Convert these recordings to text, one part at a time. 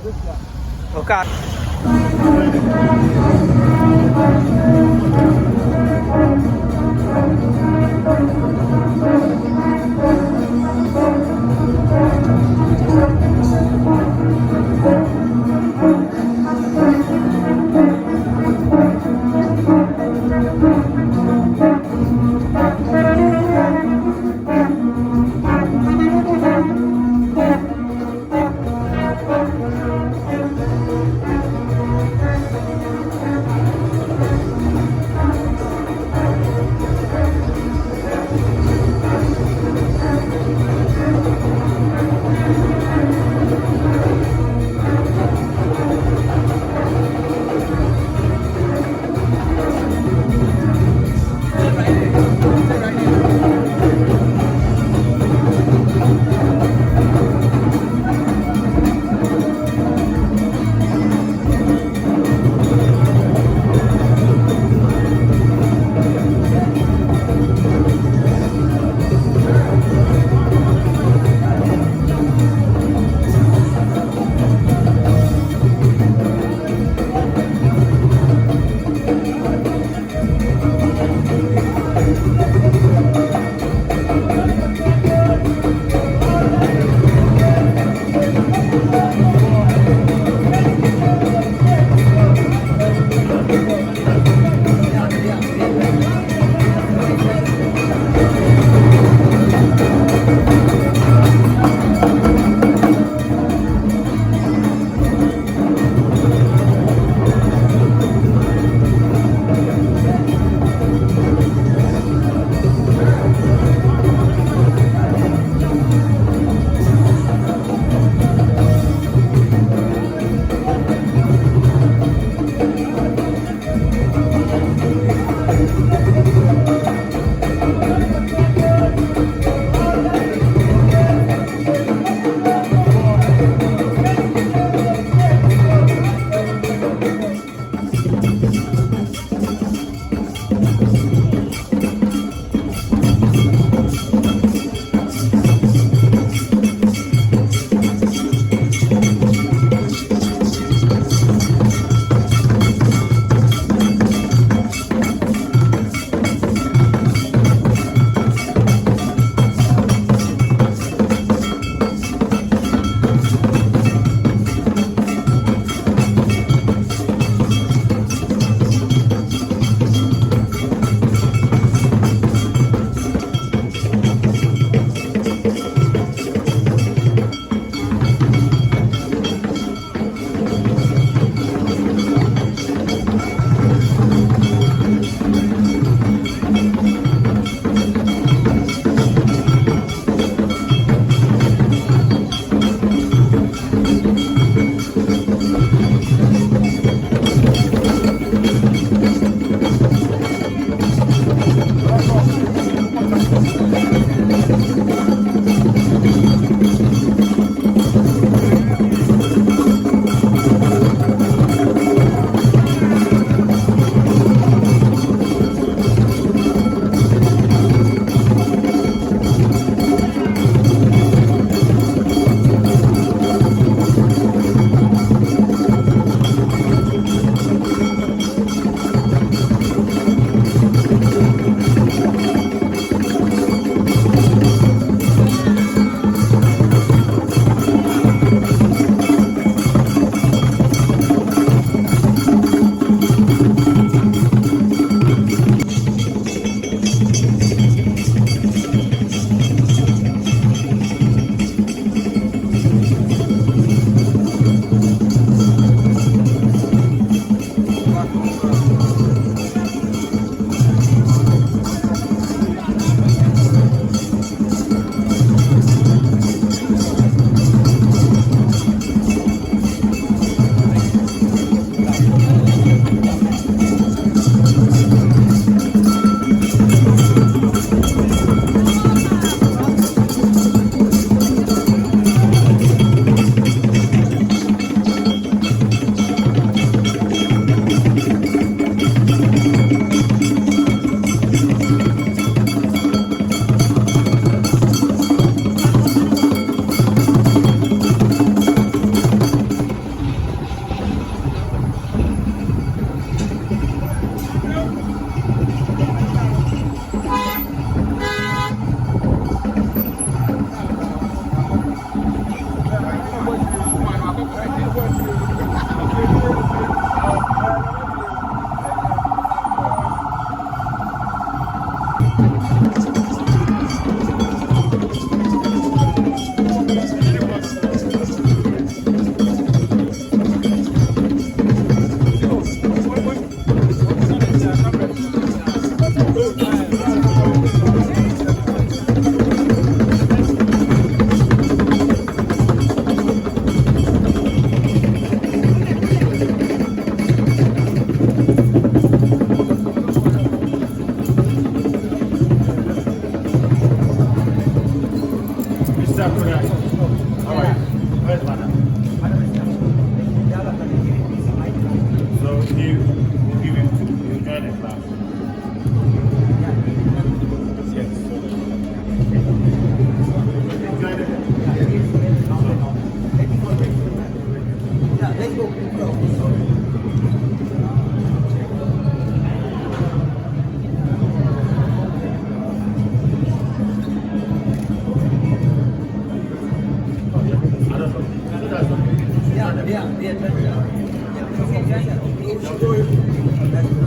Okay.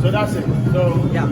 So that's it. So yeah.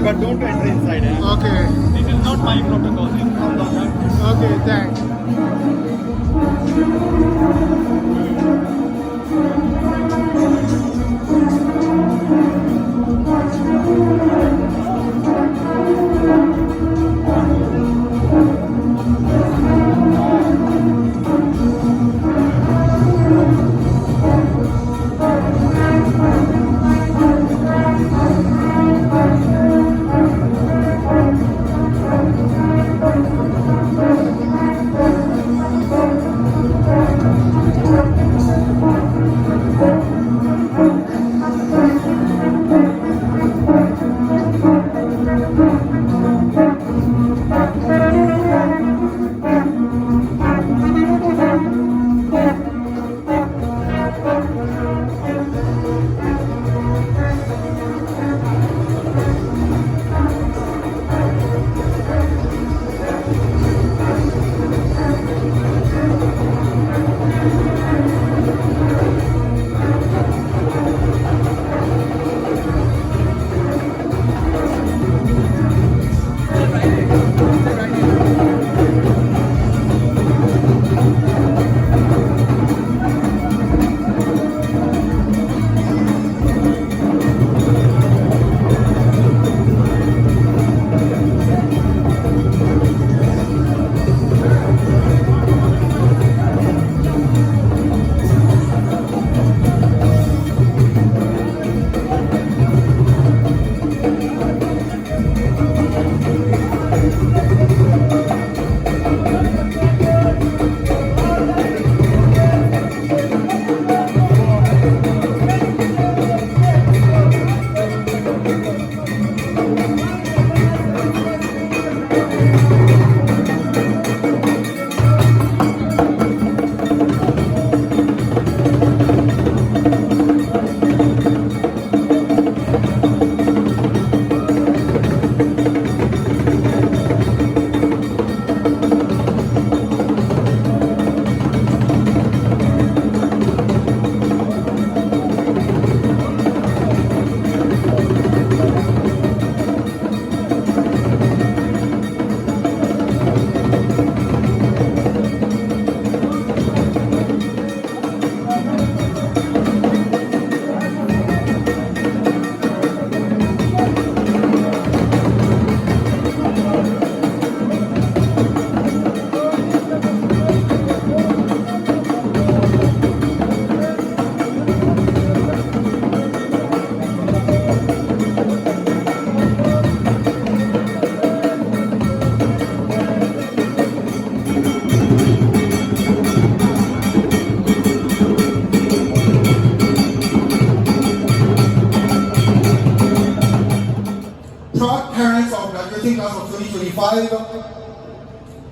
but don't enter inside. Okay. This is not my protocol. This is from the other. Okay, thanks.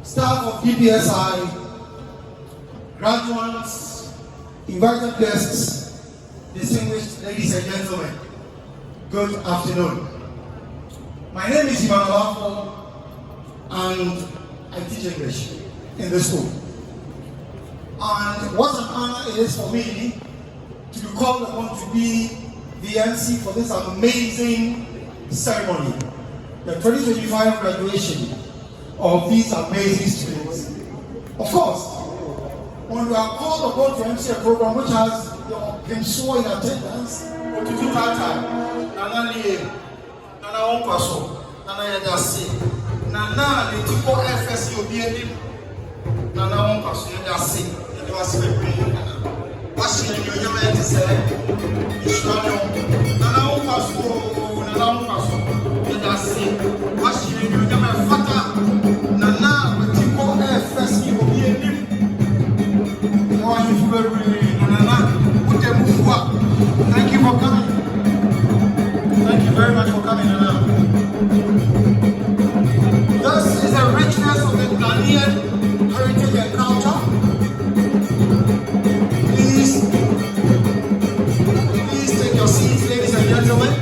staff of DPSI, graduates, invited guests, distinguished ladies and gentlemen, good afternoon. My name is Otumfuo, and I teach English in this school. And what an honor it is for me to be called upon to be the MC for this amazing ceremony, the 2025 graduation of these amazing students. Of course, when we are called upon to MC a program which has the Otumfuo in attendance, Otutu Tata, Nana Lie, Nana Onkwaso, Nana Yadasi, Nana Letiko FSC Obiedi, Nana Onkwaso Yadasi, Yadasi Bebre, Washington, you have to say, Nana Onkwaso, Nana Onkwaso, Yadasi, Washington, you have a fata, Nana Letiko FSC Obiedi, thank you for coming. Thank you very much for coming, Nana. This is a richness of the Ghanaian heritage and culture. Please take your seats, ladies and gentlemen.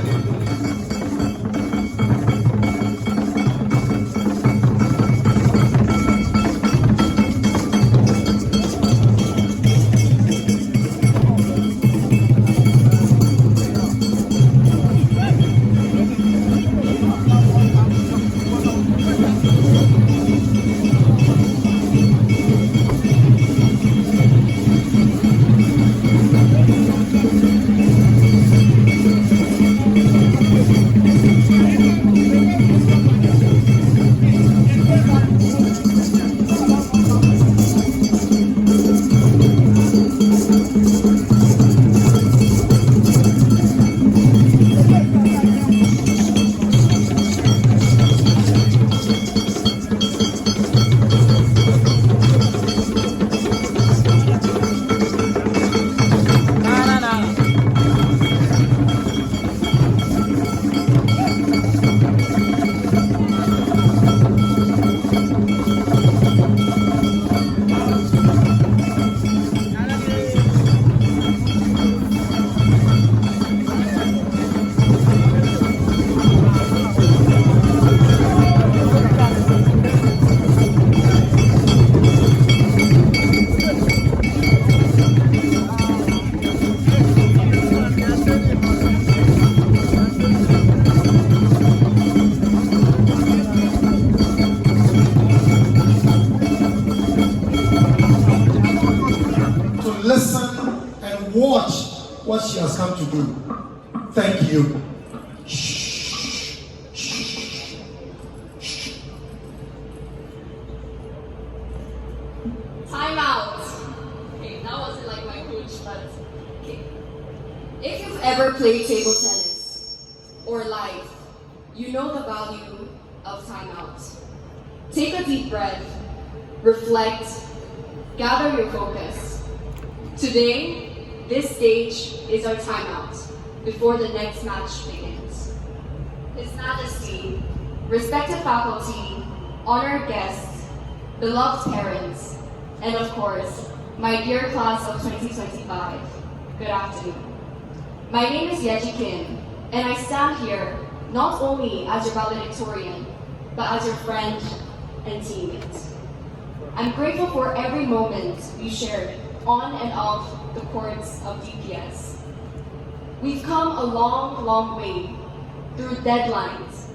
What she has come to do. Thank you. Shh. Shh. Shh. Time out. Okay, that wasn't like my coach, but okay. If you've ever played table tennis or life, you know the value of time out. Take a deep breath, reflect, gather your focus. Today, this stage is our timeout before the next match begins. His Majesty, respected faculty, honored guests, beloved parents, and of course, my dear class of 2025, good afternoon. My name is Yeji Kim, and I stand here not only as your valedictorian, but as your friend and teammate. I'm grateful for every moment we shared on and off the courts of DPS. We've come a long, long way through deadlines.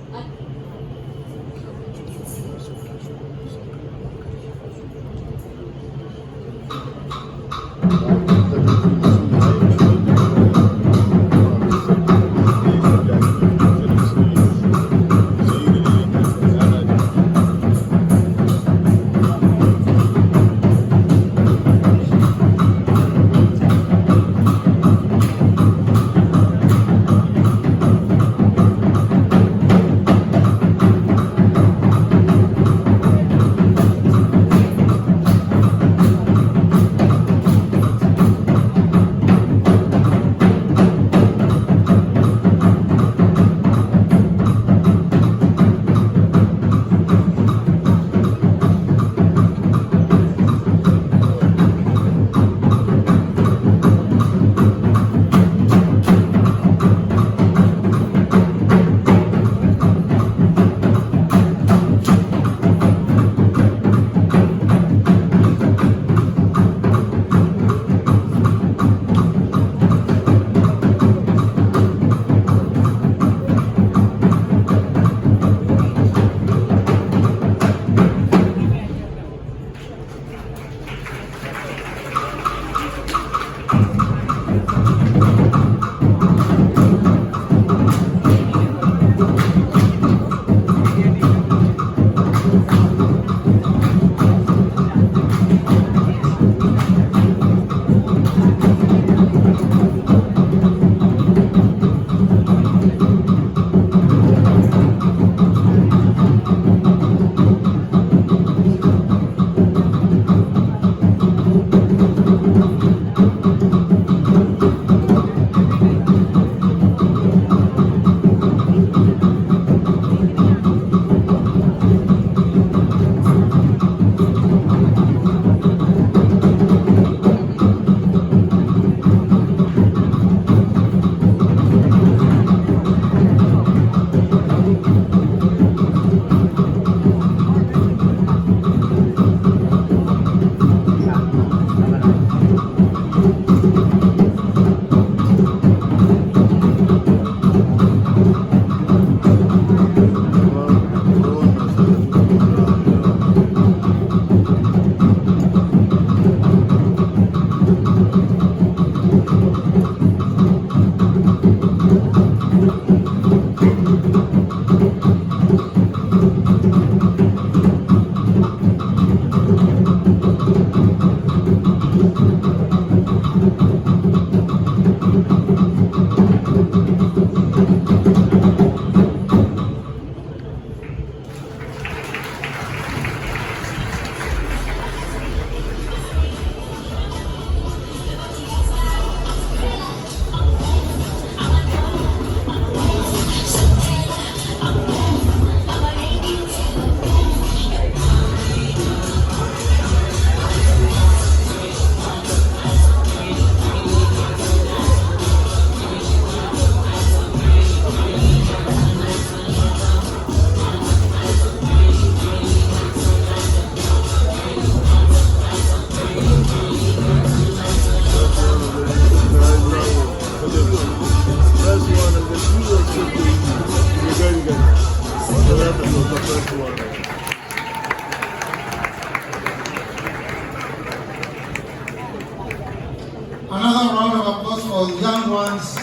once.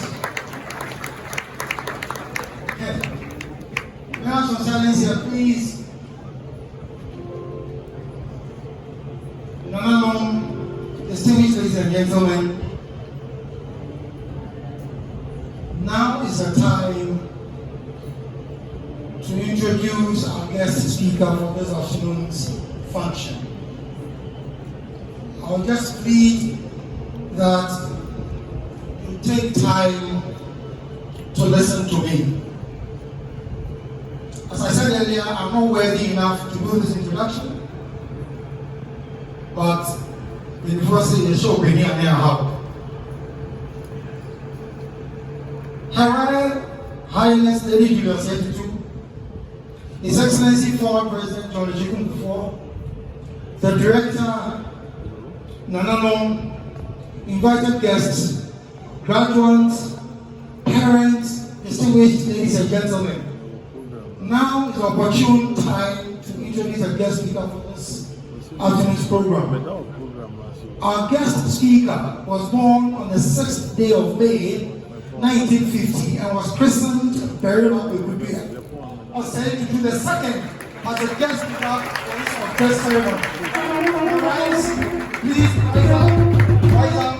Okay. We have some silence here, please. Distinguished ladies and gentlemen, now is the time to introduce our guest speaker for this afternoon's function. I'll just plead that you take time to listen to me. As I said earlier, I'm not worthy enough to do this introduction, but before saying the show, we need a help. Her Royal Highness Lady Julius Yetutu, His Excellency former President John Otumfuo, the Director, Nananom, invited guests, graduates, parents, distinguished ladies and gentlemen. Now is the opportune time to introduce a guest speaker for this afternoon's program. Our guest speaker was born on the 6th day of May, 1950, and was christened buried up with Gudria. Was said to do the second as a guest speaker for this address ceremony. Rise, please rise up, rise up.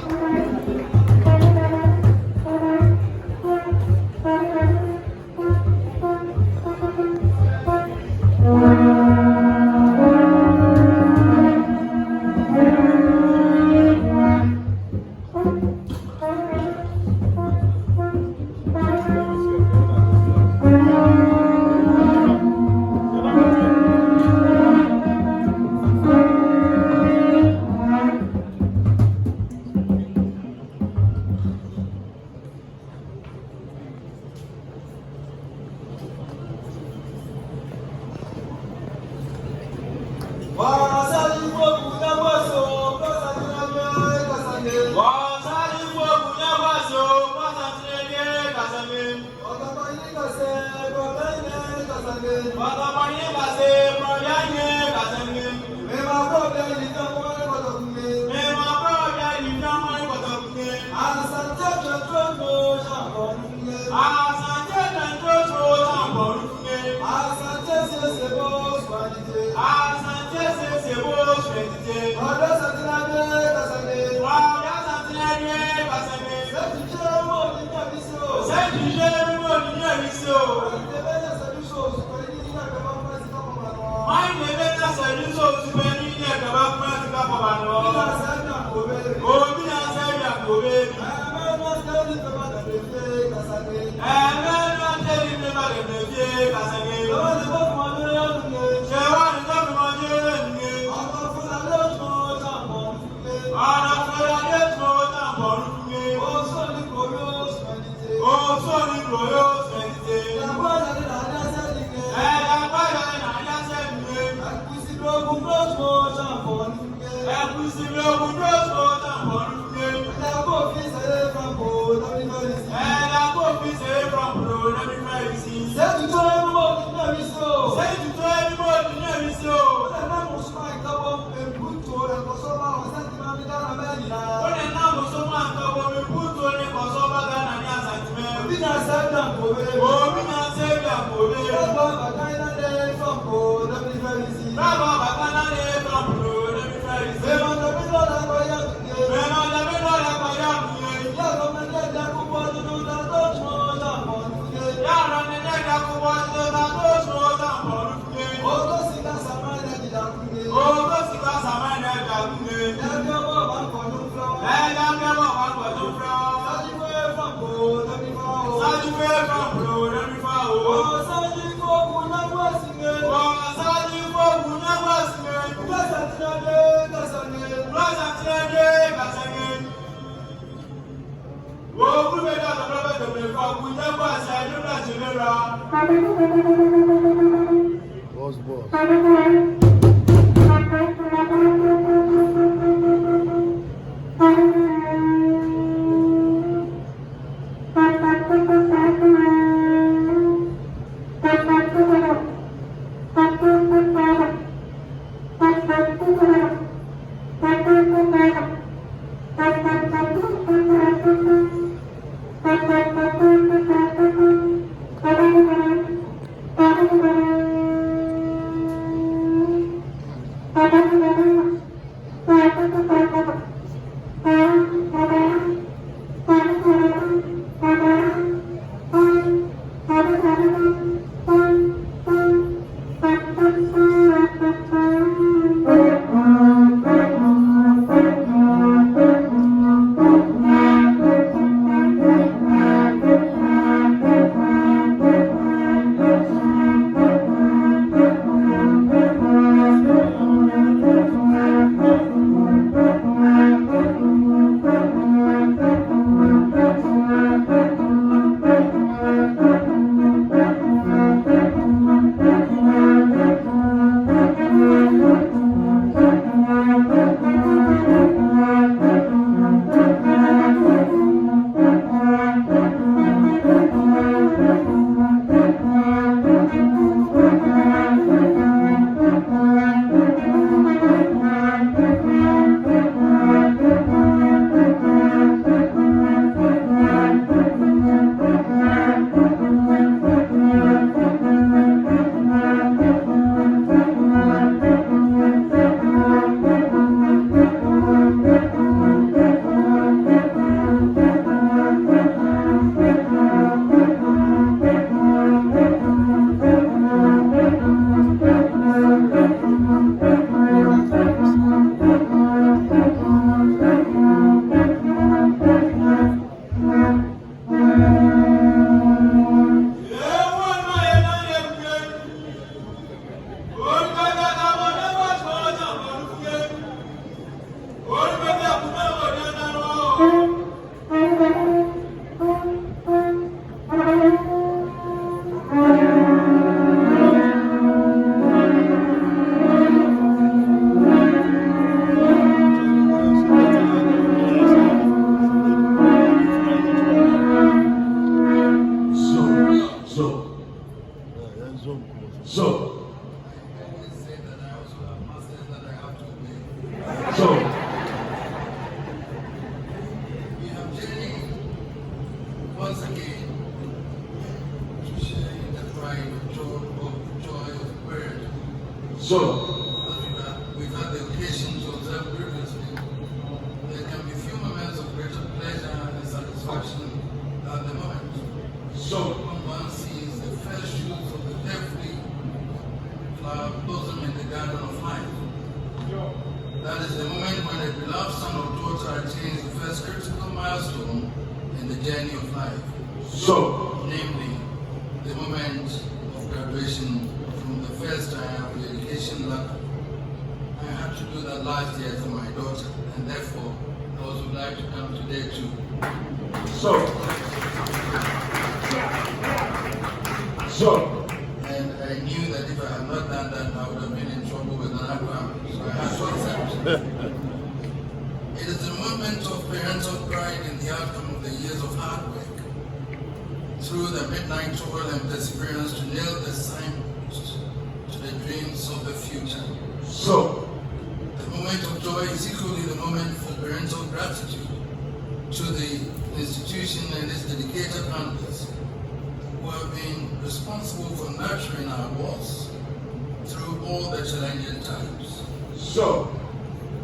That is the moment when a beloved son or daughter attains the first critical milestone in the journey of life. So, namely, the moment of graduation from the first time of the education ladder. I had to do that last year for my daughter, and therefore I would like to come today too. And I knew that if I had not done that, I would have been in trouble with another Kwame. So I had to accept. It is a moment of parental pride in the outcome of the years of hard work, through the midnight toil and perseverance to nail the signpost to the dreams of the future. So, the moment of joy is equally the moment for parental gratitude to the institution and its dedicated handlers who have been responsible for nurturing our boys through all the challenging times. So,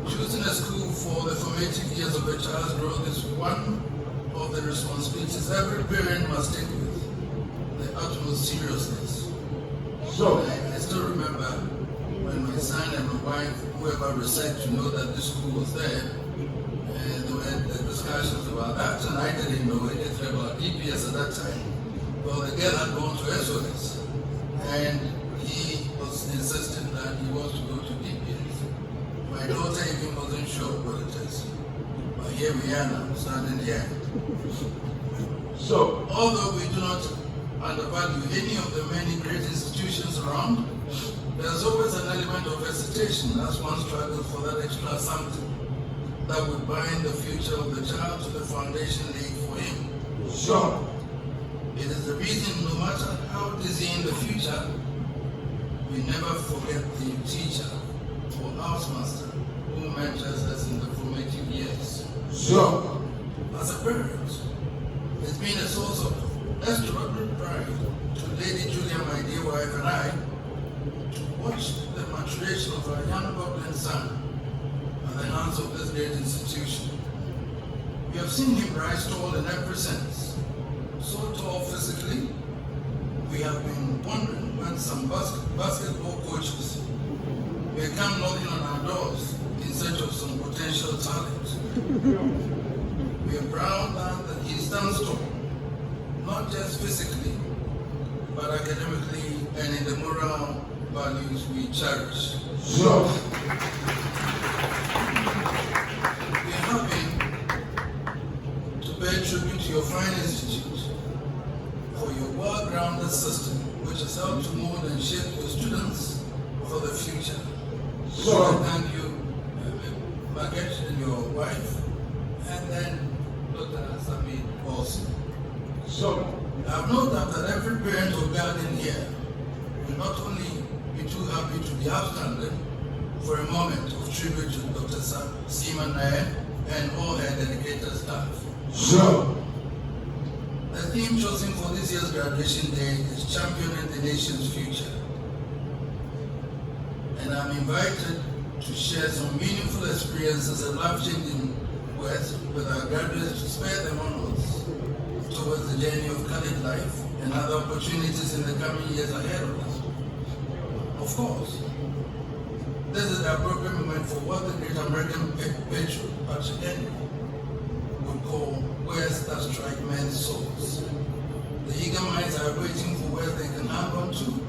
choosing a school for the formative years of a child's growth is one of the responsibilities every parent must take with the utmost seriousness. So, I still remember when my son and my wife, whoever researched to know that this school was there, and there were the discussions about that, and I didn't know anything about DPS at that time. Well, the girl had gone to SOS, and he was insisting that he wants to go to DPS. My daughter even wasn't sure what it is. But here we are now, standing here. So, although we do not undervalue any of the many great institutions around, there's always an element of hesitation as one struggles for that extra something that would bind the future of the child to the foundation laid for him. so, It is the reason no matter how busy in the future, we never forget the teacher or housemaster who mentors us in the formative years. so, As a parent, it's been a source of extraordinary pride to Lady Julia, my dear wife, and I, to watch the maturation of our young goblin son at the hands of this great institution. We have seen him rise tall in every sense. So tall physically, we have been wondering when some basketball coaches may come knocking on our doors in search of some potential talent. We are proud that he stands tall, not just physically, but academically and in the moral values we cherish. so, We are happy to pay tribute to your fine institute for your well-grounded system, which has helped to mold and shape your students for the future. So, I thank you, Margaret and your wife, and then Dr. Asami also. so, I have no doubt that every parent or guardian here will not only be too happy to be outstanding for a moment of tribute to Dr. Seaman Nair and all her dedicated staff. so, The theme chosen for this year's graduation day is Championing the Nation's Future. And I'm invited to share some meaningful experiences and life-changing words with our graduates to spare them onwards towards the journey of college life and other opportunities in the coming years ahead of us. Of course, this is the appropriate moment for what the great American patriot, Patrick Henry, would call words that strike men's souls. The eager minds are waiting for words they can hang on to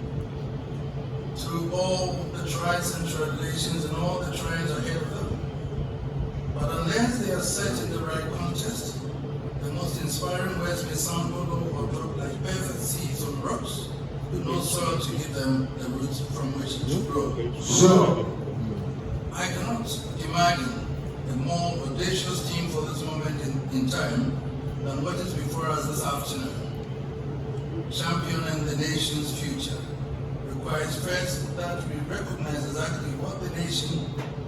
through all the trials and tribulations and all the trials ahead of them. But unless they are set in the right context, the most inspiring words may sound hollow or drop like perfect seeds on rocks with no soil to give them the roots from which to grow. so, I cannot imagine a more audacious theme for this moment in time than what is before us this afternoon. Championing the nation's future requires first that we recognize exactly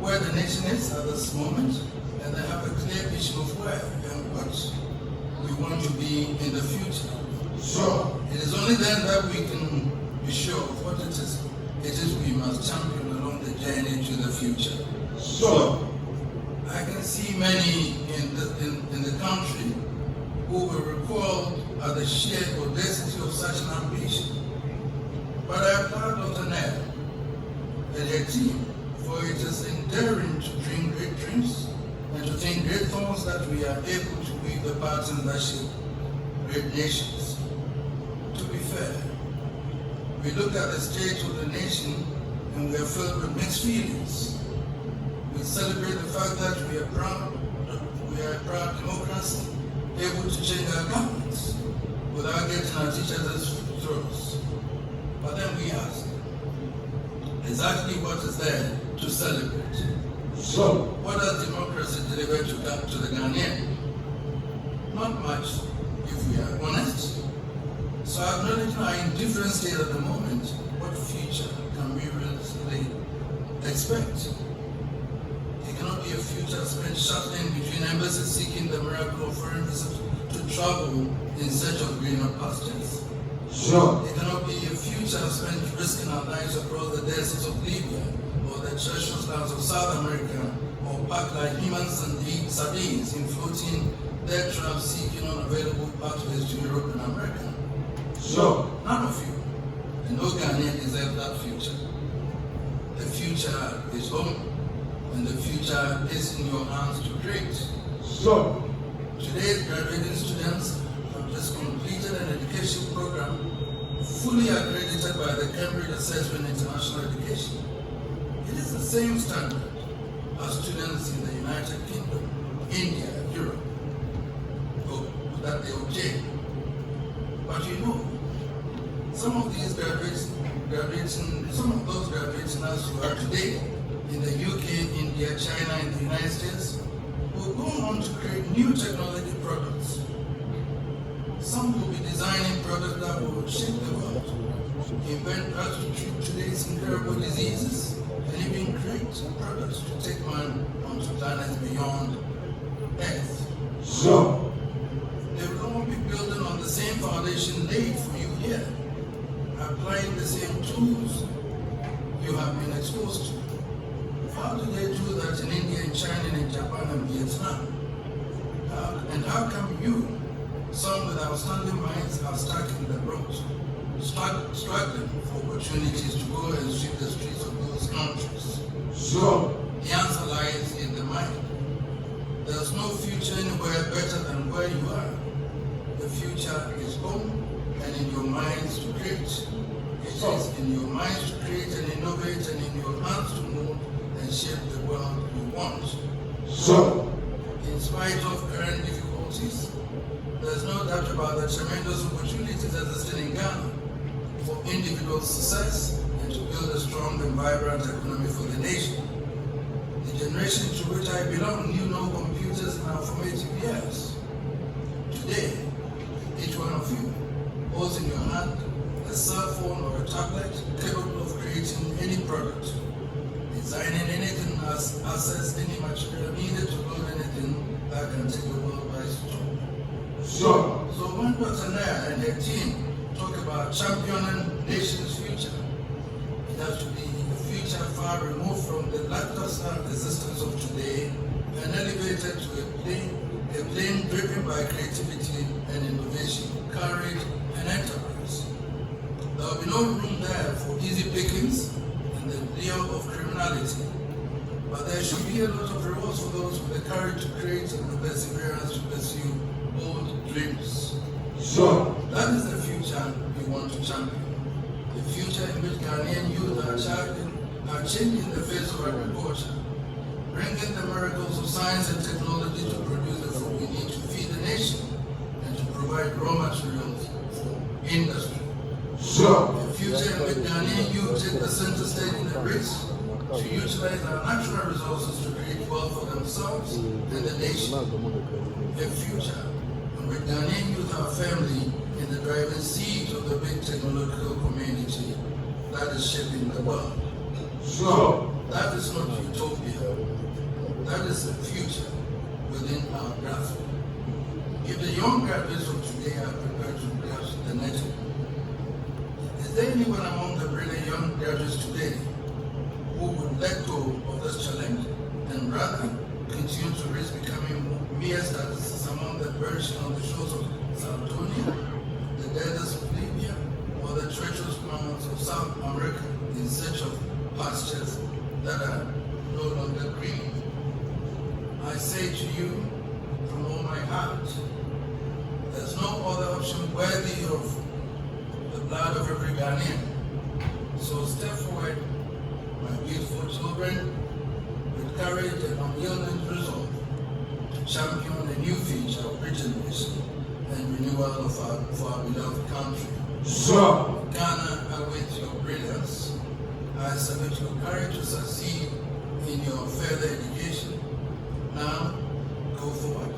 where the nation is at this moment, and then have a clear vision of where and what we want to be in the future. so, It is only then that we can be sure of what it is we must champion along the journey to the future. so, I can see many in the country who will recoil at the sheer audacity of such an ambition. But I applaud Dr. Nair and her team for it greatest in daring to dream great dreams and to think great thoughts that we are able to weave the patterns that shape great nations. To be fair, we look at the state of the nation and we are filled with mixed feelings. We celebrate the fact that we are a proud democracy, able to change our governments without getting at each other's throats. But then we ask, exactly what is there to celebrate? So, What has democracy delivered to the Ghanaian? Not much, if we are honest. So acknowledging our indifferent state at the moment, what future can we realistically expect? It cannot be a future spent shuttling between embassies seeking the miracle of foreign visitors to travel in search of greener pastures. sure. It cannot be a future spent risking our lives across the deserts of Libya or the treacherous lands of South America or packed like human sardines in floating dead traps seeking unavailable pathways to Europe and America. Sure. None of you, and no Ghanaian deserve that future. The future is home, and the future is in your hands to create. Sure. Today's graduating students have just completed an education program fully accredited by the Cambridge Assessment International Education. It is the same standard as students in the United Kingdom, India, Europe, that they obtain. But you know, some of those graduating as you are today in the UK, India, China, and the United States will go on to create new technology products. Some will be designing products that will shape the world, invent drugs to treat today's incurable diseases, and even create products to take man onto planets beyond Earth. Sure. They will all be building on the same foundation laid for you here, applying the same tools you have been exposed to. How do they do that in India, in China, and in Japan, and Vietnam? And how come you, some with outstanding minds, are stuck in the road, struggling for opportunities to go and sweep the streets of those countries? Sure. The answer lies in the mind. There's no future anywhere better than where you are. The future is home and in your minds to create. It is in your minds to create and innovate and in your hands to mold and shape the world you want. Sure. In spite of current difficulties, there's no doubt about the tremendous opportunities existing in Ghana for individual success and to build a strong and vibrant economy for the nation. The generation to which I belong knew no computers in our formative years. Today, each one of you holds in your hand a cell phone or a tablet capable of creating any product, designing anything, access any material needed to build anything that can take the world by storm. Sure. So when Dr. Nair and her team talk about championing nation's future, it has to be a future far removed from the lackluster existence of today and elevated to a plane driven by creativity and innovation, courage and enterprise. There will be no room there for easy pickings and the lure of criminality, but there should be a lot of rewards for those with the courage to create and the perseverance to pursue bold dreams. Sure. That is the future we want to champion. The future in which Ghanaian youth are changing the face of agriculture, bringing the miracles of science and technology to produce the food we need to feed the nation and to provide raw materials for industry. Sure. The future in which Ghanaian youth take the center stage in the race to utilize our natural resources to create wealth for themselves and the nation. A future in which Ghanaian youth are firmly in the driving seat of the big technological community that is shaping the world. Sure. That is not utopia. That is the future within our grasp. If the young graduates of today are prepared to grasp the nettle, is there anyone among the brilliant young graduates today who would let go of this challenge and rather continue to risk becoming mere statistics among the perishing on the shores of Sardonia, the deserts of Libya, or the treacherous mountains of South America in search of pastures that are no longer green. I say to you from all my heart, there's no other option worthy of the blood of every Ghanaian. So step forward, my beautiful children, with courage and unyielding resolve, to champion a new future of regeneration and renewal for our beloved country. Sure. Ghana awaits your brilliance. I salute your courage to succeed in your further education. Now, go forward,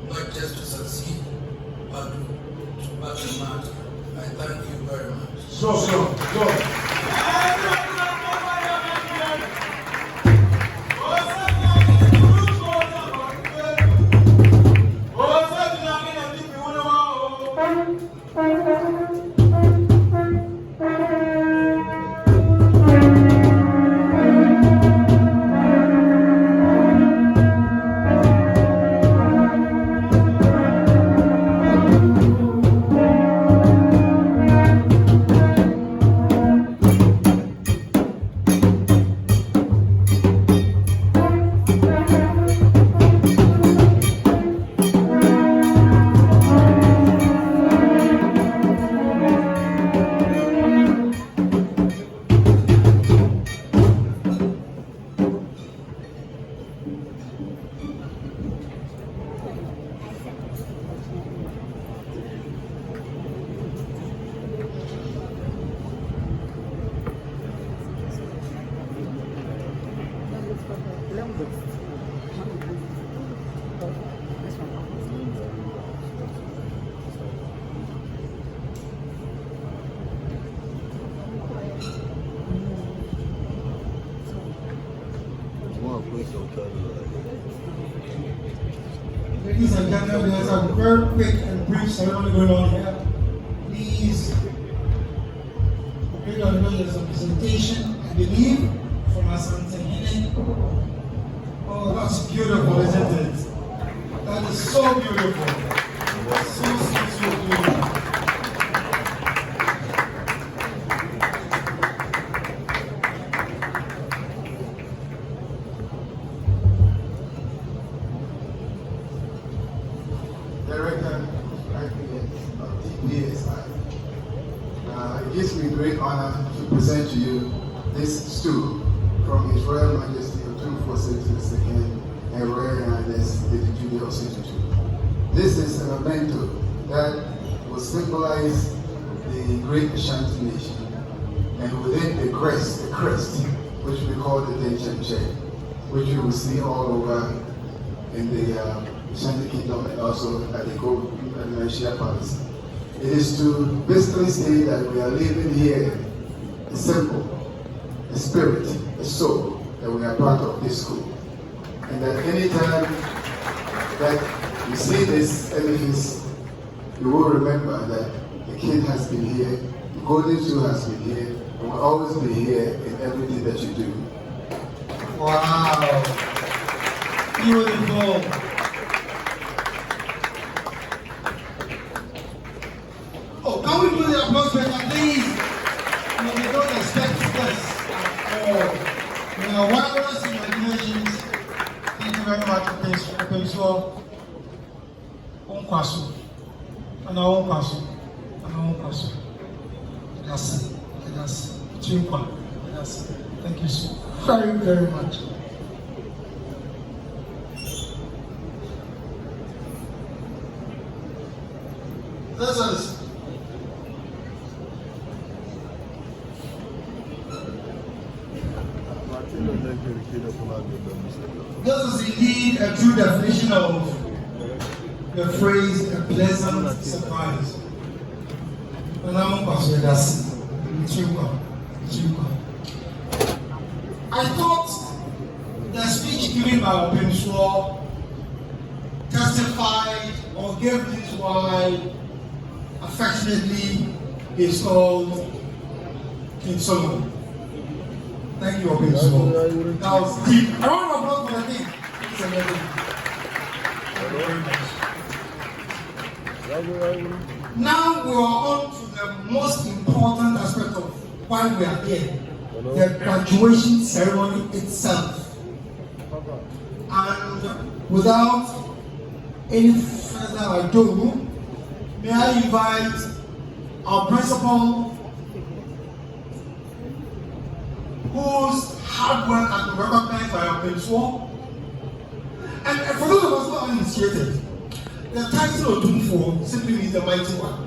not just to succeed, but to matter. I thank you very much. Sure. Ladies and gentlemen, there's a very quick and brief ceremony going on here. Please, we're going to do there's a presentation, I believe, from Asante Hene. Oh, that's beautiful, isn't it? That is so beautiful. So beautiful. It gives me great honor to present to you this stool from His Royal Majesty Otumfuo II and Royal Highness Lady Julia Osei-Tutu. This is a memento that will symbolize the great Ashanti nation, and within the crest, which we call the Tenchenche, which you will see all over in the Ashanti Kingdom and also at the Gold and Malaysia Palace. It is to basically say that we are living here a symbol, a spirit, a soul, that we are part of this school. And that any time that you see this edifice, you will remember that the king has been here, the golden stool has been here, and will always be here in everything that you do. Wow. Beautiful. Oh, can we do the applause better, please? No, we don't expect this at all. We are wondrous imaginations. Thank you very much, Otumfuo. Onkwaso. And our Onkwaso. And our Onkwaso. That's it. That's Chinkwa. That's it. Thank you so very, very much. This is indeed a true definition of the phrase a pleasant surprise. I thought the speech given by Otumfuo testified or gave this why affectionately is called King Solomon. Thank you, Otumfuo. That was deep. I round of applause for the thing. It's amazing. Thank you very much. Now we are on to the most important aspect of why we are here, the graduation ceremony itself. And without any further ado, may I invite our principal, whose hard work has been recognized by our Otumfuo. And for those of us who are uninitiated, the title of Otumfuo simply means the mighty one.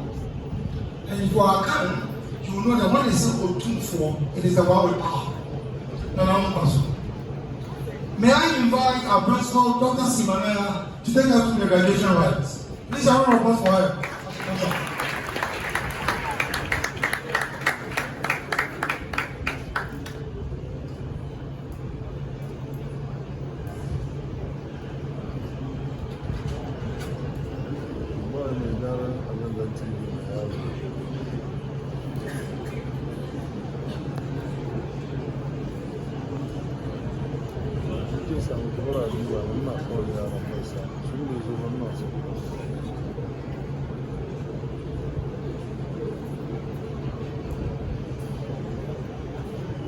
And if you are Khan, you will know that when it says Otumfuo, it is the one with power. May I invite our principal, Dr. Simana, to take us to the graduation rites. Please have a round of applause for her.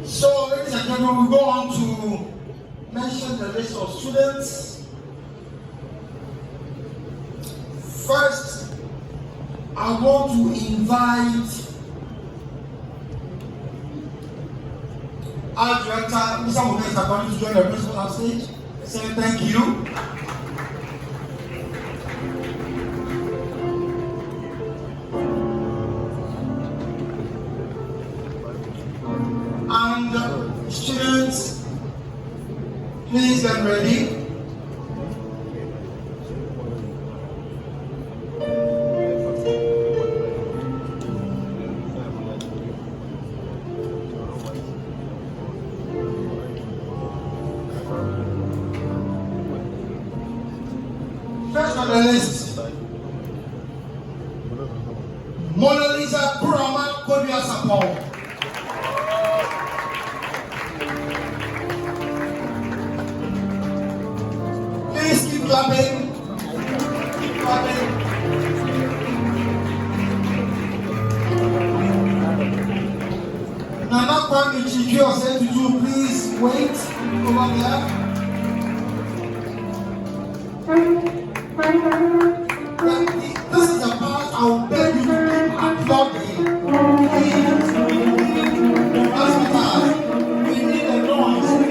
So, ladies and gentlemen, we go on to mention the list of students. First, I want to invite our director, Mr. Mohammed, to join the principal on stage. Saying thank you. And students, please get ready. First on the list, Mona Lisa Kurama Kodria Sapong. Please keep clapping. Keep clapping. Nana Kwame said to you, please wait over there. This is the part I will beg you to keep applauding. We need a noise. We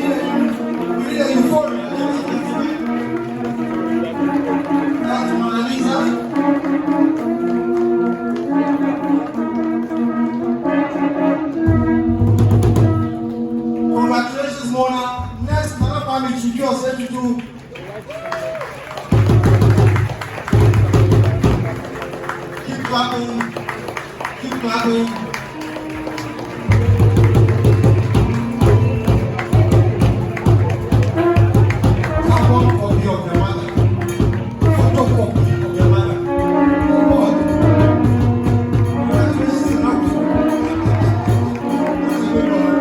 need a euphoria. That's Mona Lisa. Congratulations, Mona. Next, Nana Kwame Chikio said to you. Keep clapping. Keep clapping. Carbon copy of your mother. Photocopy of your mother. Oh God. Congratulations enough. That's a good one.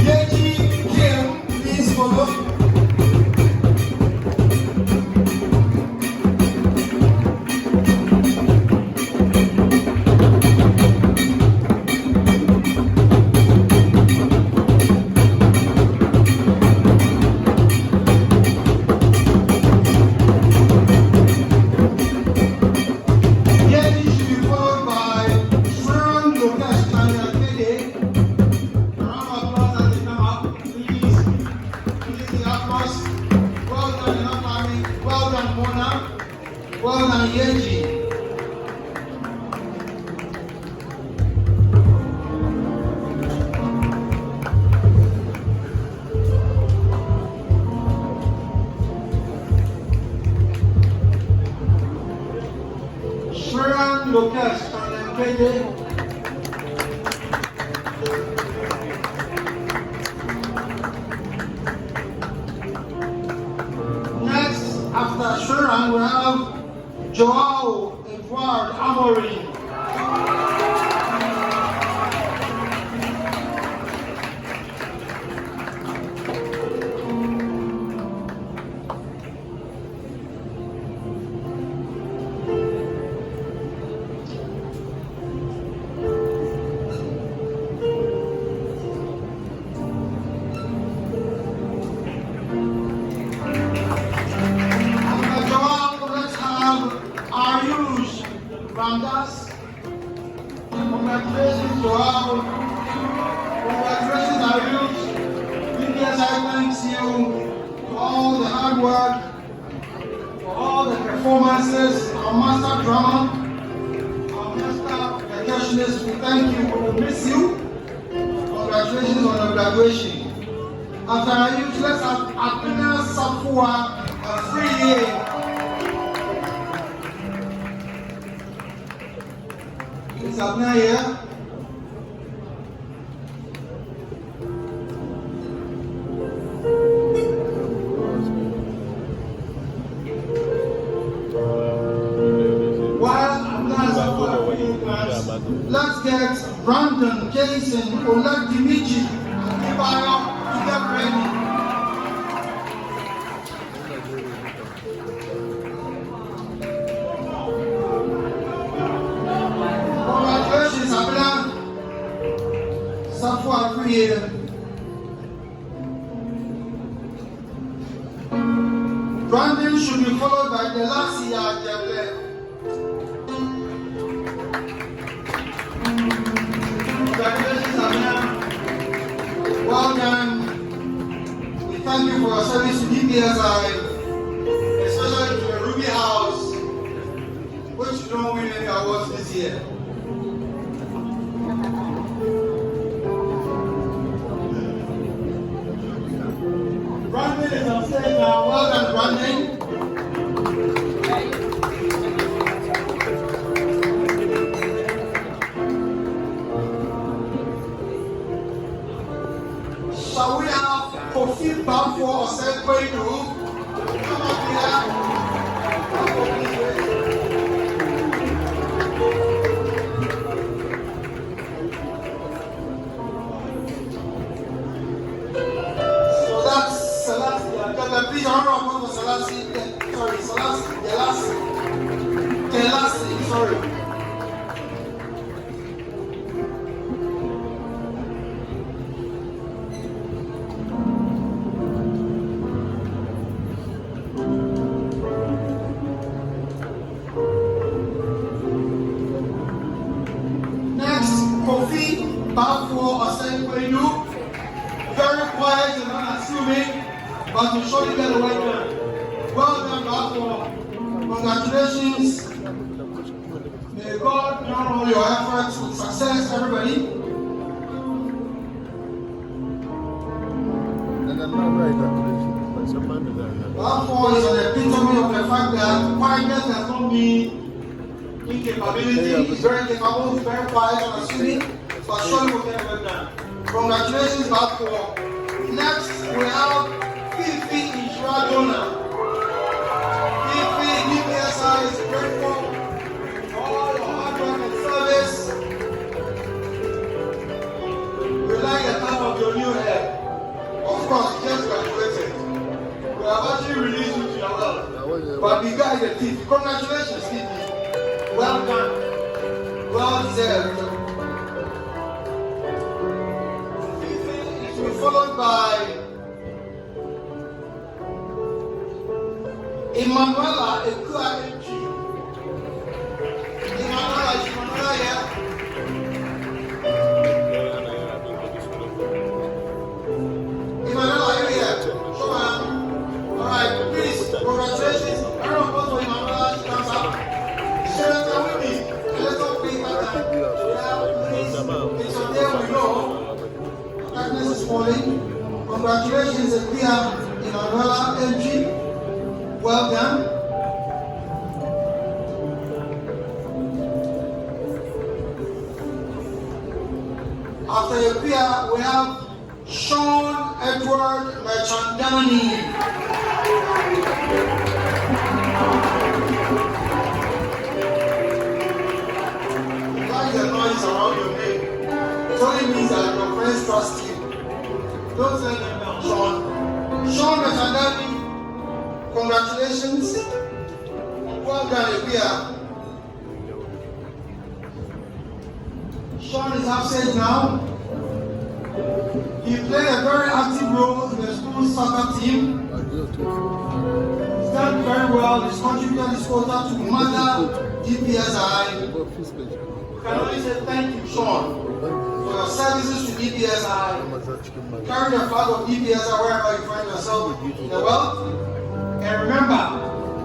Yeji Kim, please follow. Well done, Yeji. Shriran Lucas, Kyeretwie. Next, after Shriran, we have Joao Edward Amorim. Randas. Congratulations to all. Congratulations, our youth. India's I thanks you for all the hard work, for all the performances, our master drama, our master percussionist. We thank you. We will miss you. Congratulations on your graduation. After our youth, let's have Abina Safua a free year. Is Abina here? Let's get Brandon, Jason, Oleg Dimitri, and Ibayo to get ready. Congratulations, Abina. Safwa Creator. Brandon should be followed by the last year. Congratulations, Abina. Well done. We thank you for your service to DPSI, especially to the Ruby House, which you don't win any awards this year. Brandon is on stage now. Well done, Brandon. Shall we have Kofi Bamfo or Sekwedu? Come up here. So that's Selassie. Please, I don't know for Selassie. Sorry, Selassie. Selassie, sorry. Very quiet and unassuming, but you surely get the work done. Well done, Bafo. Congratulations. May God crown all your efforts with success, everybody. Bafo is an epitome of the fact that quietness does not mean incapability. He's very capable, he's very quiet and unassuming, but surely will get the work done. Congratulations, Bafo. Next, we have Fifi Ishradona. Fifi, DPSI is grateful for all your hard work and service. We like the time of your new hair. Of course, you just graduated. We have actually released you to your world. But we got the teeth. Congratulations, Fifi. Well done. Well deserved. Followed by Emanuela Kyeretwie. Emanuela here. Emanuela, are you here? Come on. Alright, please, congratulations. I don't know what Emanuela comes up. Share it with me. A little bit please. It's on there, we know. Darkness is falling. Congratulations, Equia Emanuela MG. Well done. After Equia, we have Sean Edward Merchandani. Like the noise around your name. It only means that your friends trust you. Don't let them down, Sean. Sean Merchandani, congratulations. Well done, Equia. Sean is upstage now. He played a very active role in the school soccer team. He's done very well. well, is contributed this quota to Mother DPSI. We can only say thank you, Sean, for your services to DPSI. Carry the flag of DPSI wherever you find yourself in the world. And remember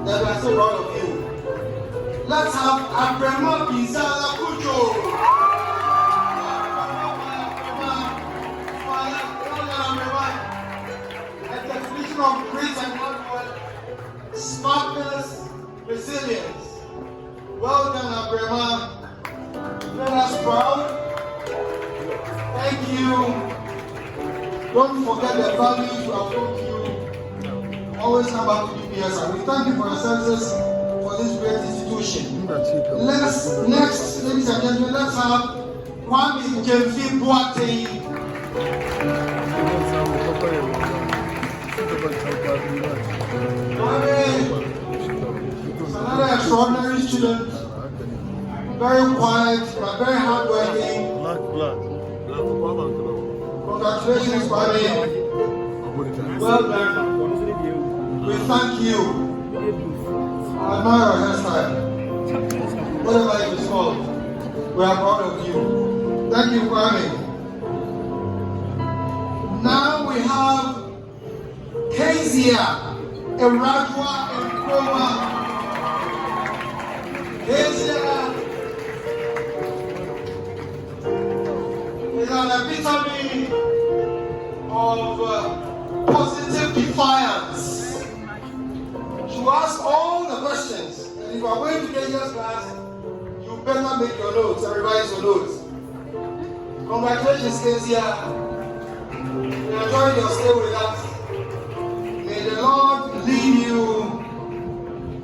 that we are so proud of you. Let's have Abrema Bizala Kujo. A definition of grace and hard work, smartness, resilience. Well done, Abrema. Let us proud. Thank you. Don't forget the values we have taught you. Always come back to DPSI. We thank you for your services for this great institution. Next, ladies and gentlemen, let's have Kwame Kyeretwie Boateng. Kwame is another extraordinary student, very quiet, but very hardworking. Congratulations, Kwame. Well done. We thank you. I admire your hairstyle. Whatever it is called, we are proud of you. Thank you, Kwame. Now we have Kezia Eradua Nkoma. Kezia is an epitome of positive defiance. She asked all the questions, and if you are going to Kezia's class, you better make your notes and revise your notes. Congratulations, Kezia. We enjoyed your stay with us. May the Lord lead you